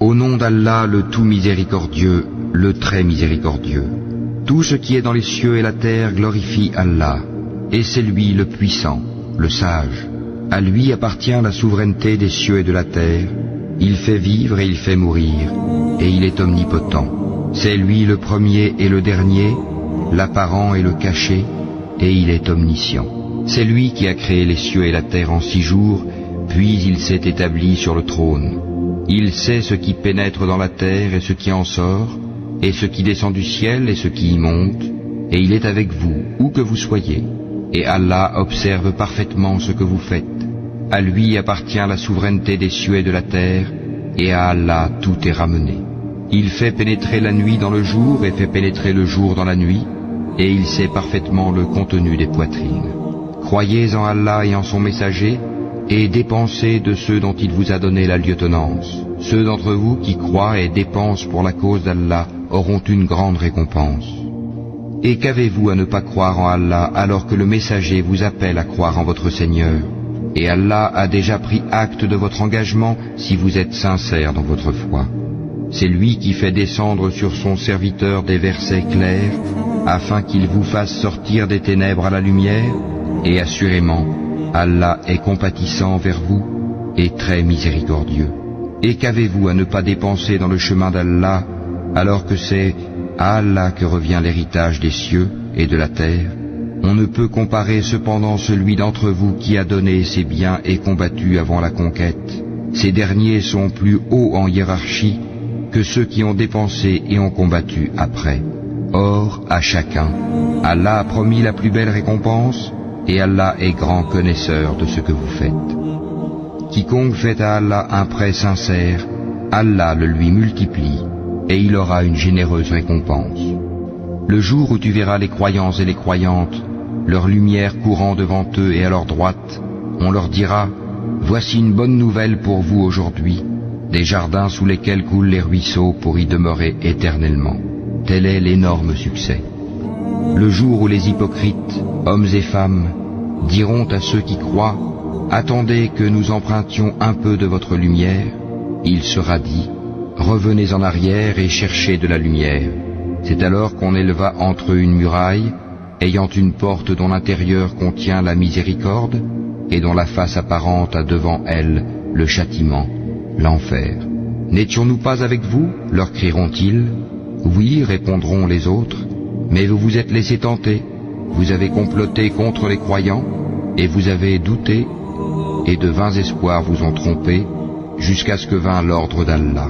Au nom d'Allah, le tout miséricordieux, le très miséricordieux. Tout ce qui est dans les cieux et la terre glorifie Allah, et c'est lui le puissant, le sage. À lui appartient la souveraineté des cieux et de la terre. Il fait vivre et il fait mourir, et il est omnipotent. C'est lui le premier et le dernier, l'apparent et le caché, et il est omniscient. C'est lui qui a créé les cieux et la terre en 6 jours, puis il s'est établi sur le trône. Il sait ce qui pénètre dans la terre et ce qui en sort, et ce qui descend du ciel et ce qui y monte, et il est avec vous, où que vous soyez. Et Allah observe parfaitement ce que vous faites. À lui appartient la souveraineté des cieux et de la terre, et à Allah tout est ramené. Il fait pénétrer la nuit dans le jour et fait pénétrer le jour dans la nuit, et il sait parfaitement le contenu des poitrines. Croyez en Allah et en son messager, et dépensez de ceux dont il vous a donné la lieutenance. Ceux d'entre vous qui croient et dépensent pour la cause d'Allah auront une grande récompense. Et qu'avez-vous à ne pas croire en Allah alors que le messager vous appelle à croire en votre Seigneur? Et Allah a déjà pris acte de votre engagement si vous êtes sincère dans votre foi. C'est lui qui fait descendre sur son serviteur des versets clairs, afin qu'il vous fasse sortir des ténèbres à la lumière, et assurément, Allah est compatissant vers vous et très miséricordieux. Et qu'avez-vous à ne pas dépenser dans le chemin d'Allah, alors que c'est à Allah que revient l'héritage des cieux et de la terre? On ne peut comparer cependant celui d'entre vous qui a donné ses biens et combattu avant la conquête. Ces derniers sont plus hauts en hiérarchie que ceux qui ont dépensé et ont combattu après. Or, à chacun, Allah a promis la plus belle récompense, et Allah est grand connaisseur de ce que vous faites. Quiconque fait à Allah un prêt sincère, Allah le lui multiplie, et il aura une généreuse récompense. Le jour où tu verras les croyants et les croyantes, leur lumière courant devant eux et à leur droite, on leur dira, voici une bonne nouvelle pour vous aujourd'hui, des jardins sous lesquels coulent les ruisseaux pour y demeurer éternellement. Tel est l'énorme succès. Le jour où les hypocrites, hommes et femmes, diront à ceux qui croient, attendez que nous empruntions un peu de votre lumière, il sera dit, revenez en arrière et cherchez de la lumière. C'est alors qu'on éleva entre eux une muraille, ayant une porte dont l'intérieur contient la miséricorde, et dont la face apparente a devant elle le châtiment, l'enfer. N'étions-nous pas avec vous? Leur crieront-ils. Oui, répondront les autres, mais vous vous êtes laissés tenter, vous avez comploté contre les croyants, et vous avez douté, et de vains espoirs vous ont trompé, jusqu'à ce que vint l'ordre d'Allah.